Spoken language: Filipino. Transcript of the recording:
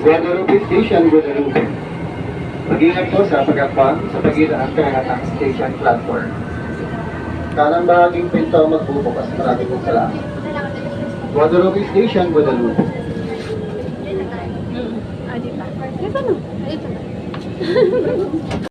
Guadalupe Station, Guadalupe. Mag-ingat po sa pag-akbang sa pagitan ng Kainatang Station Platform. Kanang bahaging pinto magbubukas. Maraming pong salamat. Guadalupe Station, Guadalupe. Dito na. Dito na.